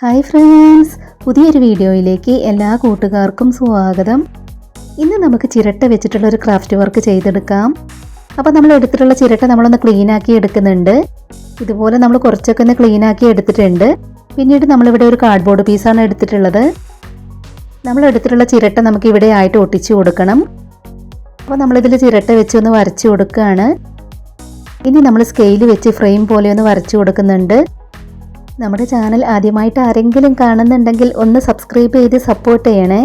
Hi friends, പുതിയൊരു വീഡിയോയിലേക്ക് എല്ലാ കൂട്ടുകാർക്കും സ്വാഗതം. ഇന്ന് നമുക്ക് ചിരട്ട വെച്ചിട്ടുള്ള ഒരു ക്രാഫ്റ്റ് വർക്ക് ചെയ്തെടുക്കാം. അപ്പോൾ നമ്മൾ എടുത്തിട്ടുള്ള ചിരട്ട നമ്മളൊന്ന് ക്ലീൻ ആക്കി എടുക്കുന്നുണ്ട്. ഇതുപോലെ നമ്മൾ കുറച്ചൊക്കെ ഒന്ന് ക്ലീൻ ആക്കി എടുത്തിട്ടുണ്ട്. പിന്നീട് നമ്മളിവിടെ ഒരു കാർഡ്ബോർഡ് പീസാണ് എടുത്തിട്ടുള്ളത്. നമ്മൾ എടുത്തിട്ടുള്ള ചിരട്ട നമുക്ക് ഇവിടെ ആയിട്ട് ഒട്ടിച്ചു കൊടുക്കണം. അപ്പോൾ നമ്മളിതിൽ ചിരട്ട വെച്ച് ഒന്ന് വരച്ചു കൊടുക്കുകയാണ്. ഇനി നമ്മൾ സ്കെയിൽ വെച്ച് ഫ്രെയിം പോലെ ഒന്ന് വരച്ചു കൊടുക്കുന്നുണ്ട്. നമ്മുടെ ചാനൽ ആദ്യമായിട്ട് ആരെങ്കിലും കാണുന്നുണ്ടെങ്കിൽ ഒന്ന് സബ്സ്ക്രൈബ് ചെയ്ത് സപ്പോർട്ട് ചെയ്യണേ.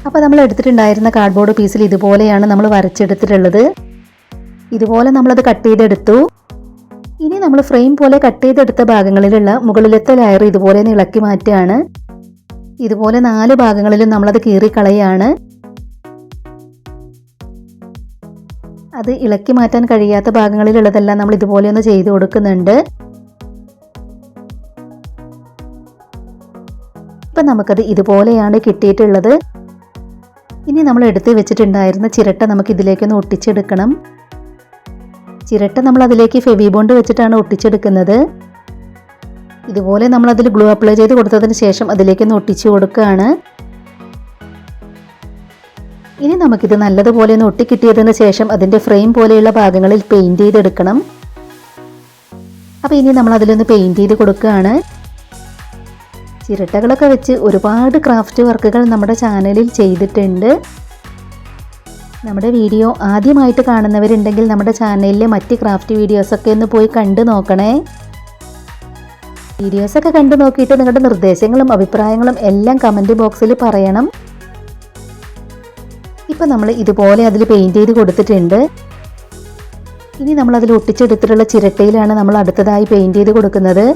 അപ്പോൾ നമ്മൾ എടുത്തിട്ടുണ്ടായിരുന്ന കാർഡ്ബോർഡ് പീസിൽ ഇതുപോലെയാണ് നമ്മൾ വരച്ചെടുത്തിട്ടുള്ളത്. ഇതുപോലെ നമ്മളത് കട്ട് ചെയ്തെടുത്തു. ഇനി നമ്മൾ ഫ്രെയിം പോലെ കട്ട് ചെയ്തെടുത്ത ഭാഗങ്ങളിലുള്ള മുകളിലത്തെ ലെയർ ഇതുപോലെ ഇളക്കി മാറ്റുകയാണ്. ഇതുപോലെ 4 ഭാഗങ്ങളിലും നമ്മളത് കീറിക്കളയാണ്. അത് ഇളക്കി മാറ്റാൻ കഴിയാത്ത ഭാഗങ്ങളിലുള്ളതെല്ലാം നമ്മൾ ഇതുപോലെ ഒന്ന് ചെയ്തു കൊടുക്കുന്നുണ്ട്. ഇപ്പം നമുക്കത് ഇതുപോലെയാണ് കിട്ടിയിട്ടുള്ളത്. ഇനി നമ്മൾ എടുത്ത് വെച്ചിട്ടുണ്ടായിരുന്ന ചിരട്ട നമുക്ക് ഇതിലേക്കൊന്ന് ഒട്ടിച്ചെടുക്കണം. ചിരട്ട നമ്മൾ അതിലേക്ക് ഫെവി ബോണ്ട് വെച്ചിട്ടാണ് ഒട്ടിച്ചെടുക്കുന്നത്. ഇതുപോലെ നമ്മൾ അതിൽ ഗ്ലൂ അപ്ലൈ ചെയ്ത് കൊടുത്തതിന് ശേഷം അതിലേക്കൊന്ന് ഒട്ടിച്ചു കൊടുക്കുകയാണ്. ഇനി നമുക്കിത് നല്ലതുപോലെ ഒന്ന് ഒട്ടിക്കിട്ടിയതിന് ശേഷം അതിൻ്റെ ഫ്രെയിം പോലെയുള്ള ഭാഗങ്ങളിൽ പെയിൻറ് ചെയ്തെടുക്കണം. അപ്പോൾ ഇനി നമ്മൾ അതിലൊന്ന് പെയിൻറ് ചെയ്ത് കൊടുക്കുകയാണ്. ചിരട്ടകളൊക്കെ വെച്ച് ഒരുപാട് ക്രാഫ്റ്റ് വർക്കുകൾ നമ്മുടെ ചാനലിൽ ചെയ്തിട്ടുണ്ട്. നമ്മുടെ വീഡിയോ ആദ്യമായിട്ട് കാണുന്നവരുണ്ടെങ്കിൽ നമ്മുടെ ചാനലിലെ മറ്റ് ക്രാഫ്റ്റ് വീഡിയോസൊക്കെ ഒന്ന് പോയി കണ്ടു നോക്കണേ. വീഡിയോസൊക്കെ കണ്ടു നോക്കിയിട്ട് നിങ്ങളുടെ നിർദ്ദേശങ്ങളും അഭിപ്രായങ്ങളും എല്ലാം കമൻറ്റ് ബോക്സിൽ പറയണം. ഇപ്പം നമ്മൾ ഇതുപോലെ അതിൽ പെയിൻറ് ചെയ്ത് കൊടുത്തിട്ടുണ്ട്. ഇനി നമ്മൾ അതിൽ ഒട്ടിച്ചെടുത്തിട്ടുള്ള ചിരട്ടയിലാണ് നമ്മൾ അടുത്തതായി പെയിൻറ് ചെയ്ത് കൊടുക്കുന്നത്.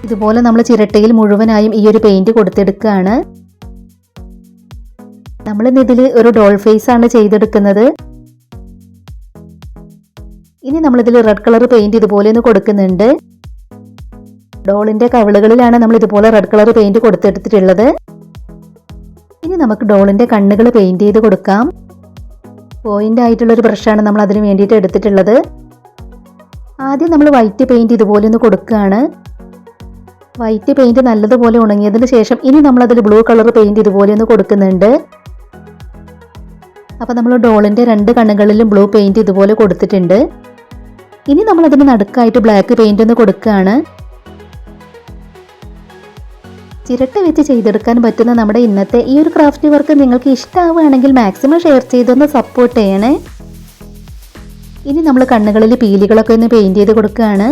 ഇതുപോലെ നമ്മൾ ചിരട്ടയിൽ മുഴുവനായും ഈ ഒരു പെയിന്റ് കൊടുത്തെടുക്കുകയാണ്. നമ്മളിതിൽ ഒരു ഡോൾ ഫേസ് ആണ് ചെയ്തെടുക്കുന്നത്. ഇനി നമ്മളിതിൽ റെഡ് കളർ പെയിന്റ് ഇതുപോലെ ഒന്ന് കൊടുക്കുന്നുണ്ട്. ഡോളിന്റെ കവിളുകളിലാണ് നമ്മൾ ഇതുപോലെ റെഡ് കളർ പെയിന്റ് കൊടുത്തെടുത്തിട്ടുള്ളത്. ഇനി നമുക്ക് ഡോളിന്റെ കണ്ണുകൾ പെയിന്റ് ചെയ്ത് കൊടുക്കാം. പോയിന്റ് ആയിട്ടുള്ള ഒരു ബ്രഷാണ് നമ്മൾ അതിന് വേണ്ടിയിട്ട് എടുത്തിട്ടുള്ളത്. ആദ്യം നമ്മൾ വൈറ്റ് പെയിന്റ് ഇതുപോലെ ഒന്ന് കൊടുക്കുകയാണ്. വൈറ്റ് പെയിന്റ് നല്ലതുപോലെ ഉണങ്ങിയതിന് ശേഷം ഇനി നമ്മളതിൽ ബ്ലൂ കളർ പെയിന്റ് ഇതുപോലെ ഒന്ന് കൊടുക്കുന്നുണ്ട്. അപ്പോൾ നമ്മൾ ഡോളിൻ്റെ 2 കണ്ണുകളിലും ബ്ലൂ പെയിന്റ് ഇതുപോലെ കൊടുത്തിട്ടുണ്ട്. ഇനി നമ്മൾ അതിന് നടുക്കായിട്ട് ബ്ലാക്ക് പെയിന്റ് ഒന്ന് കൊടുക്കുകയാണ്. ചിരട്ട വെച്ച് ചെയ്തെടുക്കാൻ പറ്റുന്ന നമ്മുടെ ഇന്നത്തെ ഈ ഒരു ക്രാഫ്റ്റ് വർക്ക് നിങ്ങൾക്ക് ഇഷ്ടമാവുകയാണെങ്കിൽ മാക്സിമം ഷെയർ ചെയ്തൊന്ന് സപ്പോർട്ട് ചെയ്യണേ. ഇനി നമ്മൾ കണ്ണുകളിൽ പീലികളൊക്കെ ഒന്ന് പെയിന്റ് ചെയ്ത് കൊടുക്കുകയാണ്.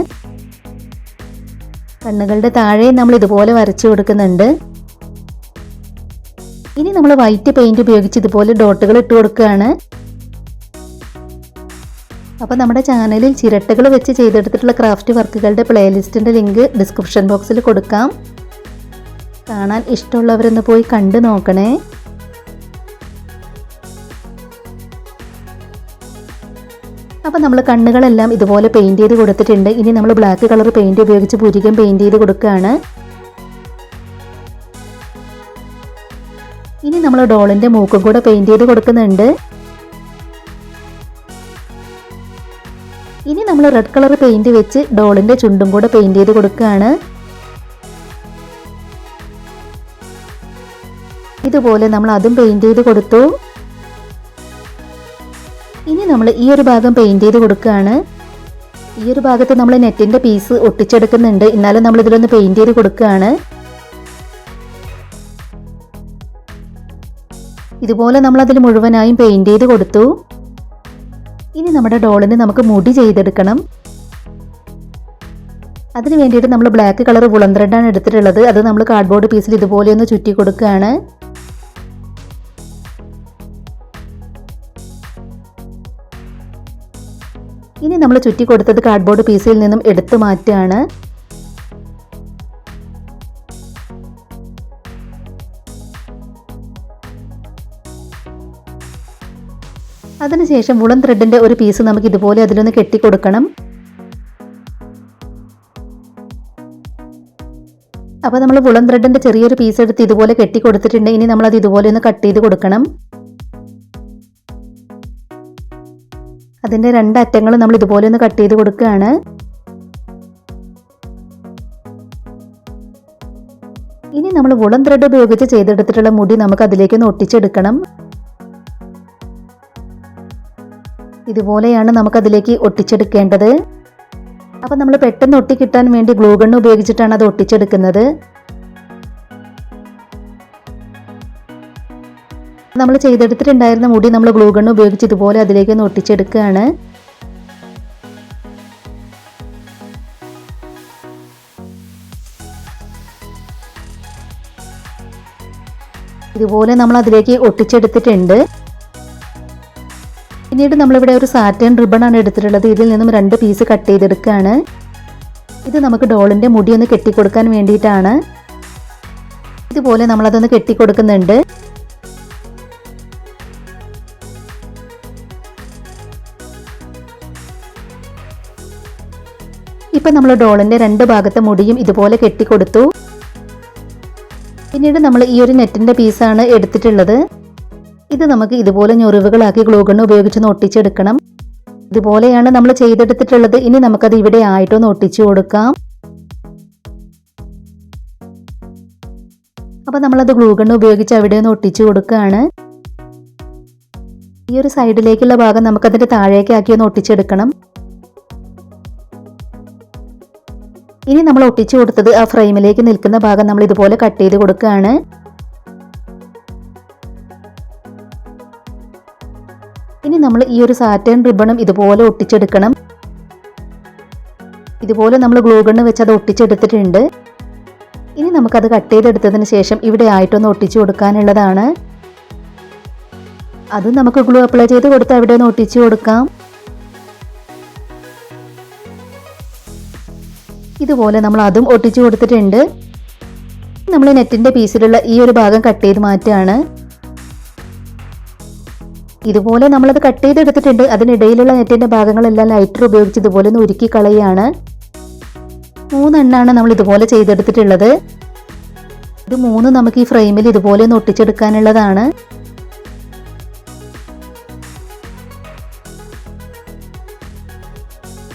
കണ്ണുകളുടെ താഴെ നമ്മൾ ഇതുപോലെ വരച്ചു കൊടുക്കുന്നുണ്ട്. ഇനി നമ്മൾ വൈറ്റ് പെയിന്റ് ഉപയോഗിച്ച് ഇതുപോലെ ഡോട്ടുകൾ ഇട്ട് കൊടുക്കുകയാണ്. അപ്പോൾ നമ്മുടെ ചാനലിൽ ചിരട്ടകൾ വെച്ച് ചെയ്തെടുത്തിട്ടുള്ള ക്രാഫ്റ്റ് വർക്കുകളുടെ പ്ലേലിസ്റ്റിൻ്റെ ലിങ്ക് ഡിസ്ക്രിപ്ഷൻ ബോക്സിൽ കൊടുക്കാം. കാണാൻ ഇഷ്ടമുള്ളവരൊന്ന് പോയി കണ്ടു നോക്കണേ. അപ്പോൾ നമ്മൾ കണ്ണുകളെല്ലാം ഇതുപോലെ പെയിൻറ് ചെയ്ത് കൊടുത്തിട്ടുണ്ട്. ഇനി നമ്മൾ ബ്ലാക്ക് കളർ പെയിൻറ് ഉപയോഗിച്ച് പുരികം പെയിൻറ് ചെയ്ത് കൊടുക്കുകയാണ്. ഇനി നമ്മൾ ഡോളിൻ്റെ മൂക്കും കൂടെ പെയിൻറ് ചെയ്ത് കൊടുക്കുന്നുണ്ട്. ഇനി നമ്മൾ റെഡ് കളർ പെയിൻറ് വെച്ച് ഡോളിൻ്റെ ചുണ്ടും കൂടെ പെയിൻറ് ചെയ്ത് കൊടുക്കുകയാണ്. ഇതുപോലെ നമ്മൾ അതും പെയിൻറ് ചെയ്ത് കൊടുത്തു. ഇനി നമ്മൾ ഈ ഒരു ഭാഗം പെയിൻറ് ചെയ്ത് കൊടുക്കുകയാണ്. ഈ ഒരു ഭാഗത്ത് നമ്മൾ നെറ്റിൻ്റെ പീസ് ഒട്ടിച്ചെടുക്കുന്നുണ്ട്. എന്നാലും നമ്മൾ ഇതിലൊന്ന് പെയിൻറ് ചെയ്ത് കൊടുക്കുകയാണ്. ഇതുപോലെ നമ്മൾ അതിൽ മുഴുവനായും പെയിൻറ് ചെയ്ത് കൊടുത്തു. ഇനി നമ്മുടെ ഡോളിന് നമുക്ക് മുടി ചെയ്തെടുക്കണം. അതിന് വേണ്ടിയിട്ട് നമ്മൾ ബ്ലാക്ക് കളർ വുളൻ ത്രെഡാണ് എടുത്തിട്ടുള്ളത്. അത് നമ്മൾ കാർഡ്ബോർഡ് പീസിൽ ഇതുപോലെ ഒന്ന് ചുറ്റി കൊടുക്കുകയാണ്. ഇനി നമ്മൾ ചുറ്റി കൊടുത്തത് കാർഡ്ബോർഡ് പീസിൽ നിന്നും എടുത്തു മാറ്റുകയാണ്. അതിനുശേഷം വുളൻ ത്രെഡിൻ്റെ ഒരു പീസ് നമുക്ക് ഇതുപോലെ അതിലൊന്ന് കെട്ടിക്കൊടുക്കണം. അപ്പോൾ നമ്മൾ വുളൻ ത്രെഡിൻ്റെ ചെറിയൊരു പീസ് എടുത്ത് ഇതുപോലെ കെട്ടിക്കൊടുത്തിട്ടുണ്ട്. ഇനി നമ്മളത് ഇതുപോലെ ഒന്ന് കട്ട് ചെയ്ത് കൊടുക്കണം. അതിൻ്റെ 2 അറ്റങ്ങൾ നമ്മൾ ഇതുപോലെ ഒന്ന് കട്ട് ചെയ്ത് കൊടുക്കുകയാണ്. ഇനി നമ്മൾ വുളൻ ത്രെഡ് ഉപയോഗിച്ച് ചെയ്തെടുത്തിട്ടുള്ള മുടി നമുക്ക് അതിലേക്കൊന്ന് ഒട്ടിച്ചെടുക്കണം. ഇതുപോലെയാണ് നമുക്കതിലേക്ക് ഒട്ടിച്ചെടുക്കേണ്ടത്. അപ്പം നമ്മൾ പെട്ടെന്ന് ഒട്ടിക്കിട്ടാൻ വേണ്ടി ഗ്ലൂ ഗൺ ഉപയോഗിച്ചിട്ടാണ് അത് ഒട്ടിച്ചെടുക്കുന്നത്. നമ്മൾ ചെയ്തെടുത്തിട്ടുണ്ടായിരുന്ന മുടി നമ്മൾ ഗ്ലൂ ഗൺ ഉപയോഗിച്ച് ഇതുപോലെ അതിലേക്കൊന്ന് ഒട്ടിച്ചെടുക്കുകയാണ്. ഇതുപോലെ നമ്മൾ അതിലേക്ക് ഒട്ടിച്ചെടുത്തിട്ടുണ്ട്. പിന്നീട് നമ്മളിവിടെ ഒരു സാറ്റൻ റിബൺ ആണ് എടുത്തിട്ടുള്ളത്. ഇതിൽ നിന്നും 2 പീസ് കട്ട് ചെയ്തെടുക്കുകയാണ്. ഇത് നമുക്ക് ഡോളിൻ്റെ മുടി ഒന്ന് കെട്ടിക്കൊടുക്കാൻ വേണ്ടിയിട്ടാണ്. ഇതുപോലെ നമ്മളതൊന്ന് കെട്ടിക്കൊടുക്കുന്നുണ്ട്. ഇപ്പം നമ്മൾ ഡോളിൻ്റെ 2 ഭാഗത്തെ മുടിയും ഇതുപോലെ കെട്ടിക്കൊടുത്തു. പിന്നീട് നമ്മൾ ഈ ഒരു നെറ്റിൻ്റെ പീസാണ് എടുത്തിട്ടുള്ളത്. ഇത് നമുക്ക് ഇതുപോലെ ഞൊറിവുകളാക്കി ഗ്ലൂ ഗൺ ഉപയോഗിച്ച് ഒട്ടിച്ചെടുക്കണം. ഇതുപോലെയാണ് നമ്മൾ ചെയ്തെടുത്തിട്ടുള്ളത്. ഇനി നമുക്കത് ഇവിടെ ആയിട്ടൊന്ന് ഒട്ടിച്ചു കൊടുക്കാം. അപ്പോൾ നമ്മളത് ഗ്ലൂ ഗൺ ഉപയോഗിച്ച് അവിടെ ഒന്ന് ഒട്ടിച്ചു കൊടുക്കുകയാണ്. ഈ ഒരു സൈഡിലേക്കുള്ള ഭാഗം നമുക്കതിൻ്റെ താഴേക്ക് ആക്കി ഒന്ന് ഒട്ടിച്ചെടുക്കണം. ഇനി നമ്മൾ ഒട്ടിച്ചു കൊടുത്തത് ആ ഫ്രെയിമിലേക്ക് നിൽക്കുന്ന ഭാഗം നമ്മൾ ഇതുപോലെ കട്ട് ചെയ്ത് കൊടുക്കുകയാണ്. ഇനി നമ്മൾ ഈ ഒരു സാറ്റൻ റിബണും ഇതുപോലെ ഒട്ടിച്ചെടുക്കണം. ഇതുപോലെ നമ്മൾ ഗ്ലൂ ഗണ്ണ് വെച്ച് അത് ഒട്ടിച്ചെടുത്തിട്ടുണ്ട്. ഇനി നമുക്കത് കട്ട് ചെയ്തെടുത്തതിന് ശേഷം ഇവിടെ ആയിട്ടൊന്ന് ഒട്ടിച്ചു കൊടുക്കാനുള്ളതാണ്. അത് നമുക്ക് ഗ്ലൂ അപ്ലൈ ചെയ്ത് കൊടുത്ത് അവിടെ ഒന്ന് ഒട്ടിച്ചു കൊടുക്കാം. ഇതുപോലെ നമ്മൾ അതും ഒട്ടിച്ചു കൊടുത്തിട്ടുണ്ട്. നമ്മൾ നെറ്റിൻ്റെ പീസിലുള്ള ഈ ഒരു ഭാഗം കട്ട് ചെയ്ത് മാറ്റുകയാണ്. ഇതുപോലെ നമ്മളത് കട്ട് ചെയ്തെടുത്തിട്ടുണ്ട്. അതിനിടയിലുള്ള നെറ്റിൻ്റെ ഭാഗങ്ങളെല്ലാം ലൈറ്റർ ഉപയോഗിച്ച് ഇതുപോലെ ഒന്ന് ഉരുക്കി കളയുകയാണ്. 3 എണ്ണമാണ് നമ്മൾ ഇതുപോലെ ചെയ്തെടുത്തിട്ടുള്ളത്. ഇത് 3 നമുക്ക് ഈ ഫ്രെയിമിൽ ഇതുപോലെ ഒന്ന് ഒട്ടിച്ചെടുക്കാനുള്ളതാണ്.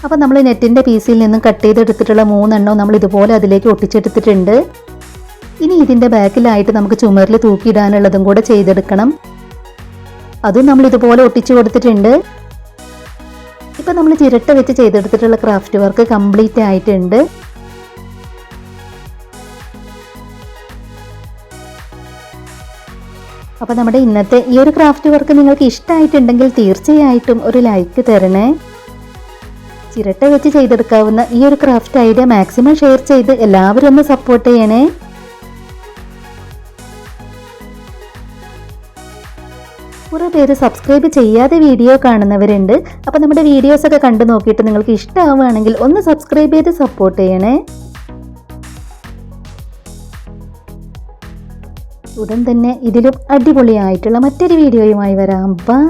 അപ്പം നമ്മൾ നെറ്റിൻ്റെ പീസിൽ നിന്നും കട്ട് ചെയ്തെടുത്തിട്ടുള്ള 3 എണ്ണവും നമ്മൾ ഇതുപോലെ അതിലേക്ക് ഒട്ടിച്ചെടുത്തിട്ടുണ്ട്. ഇനി ഇതിൻ്റെ ബാക്കിലായിട്ട് നമുക്ക് ചുമരിൽ തൂക്കിയിടാനുള്ളതും കൂടെ ചെയ്തെടുക്കണം. അതും നമ്മൾ ഇതുപോലെ ഒട്ടിച്ചു കൊടുത്തിട്ടുണ്ട്. ഇപ്പം നമ്മൾ ചിരട്ട വെച്ച് ചെയ്തെടുത്തിട്ടുള്ള ക്രാഫ്റ്റ് വർക്ക് കംപ്ലീറ്റ് ആയിട്ടുണ്ട്. അപ്പോൾ നമ്മുടെ ഇന്നത്തെ ഈ ഒരു ക്രാഫ്റ്റ് വർക്ക് നിങ്ങൾക്ക് ഇഷ്ടമായിട്ടുണ്ടെങ്കിൽ തീർച്ചയായിട്ടും ഒരു ലൈക്ക് തരണേ. ചിരട്ട വെച്ച് ചെയ്തെടുക്കാവുന്ന ഈ ഒരു ക്രാഫ്റ്റ് ഐഡിയ മാക്സിമം ഷെയർ ചെയ്ത് എല്ലാവരും ഒന്ന് സപ്പോർട്ട് ചെയ്യണേ. കുറേ പേര് സബ്സ്ക്രൈബ് ചെയ്യാതെ വീഡിയോ കാണുന്നവരുണ്ട്. അപ്പോൾ നമ്മുടെ വീഡിയോസൊക്കെ കണ്ടു നോക്കിയിട്ട് നിങ്ങൾക്ക് ഇഷ്ടമാവുകയാണെങ്കിൽ ഒന്ന് സബ്സ്ക്രൈബ് ചെയ്ത് സപ്പോർട്ട് ചെയ്യണേ. ഉടൻ തന്നെ ഇതിലും അടിപൊളിയായിട്ടുള്ള മറ്റൊരു വീഡിയോയുമായി വരാം. ബൈ.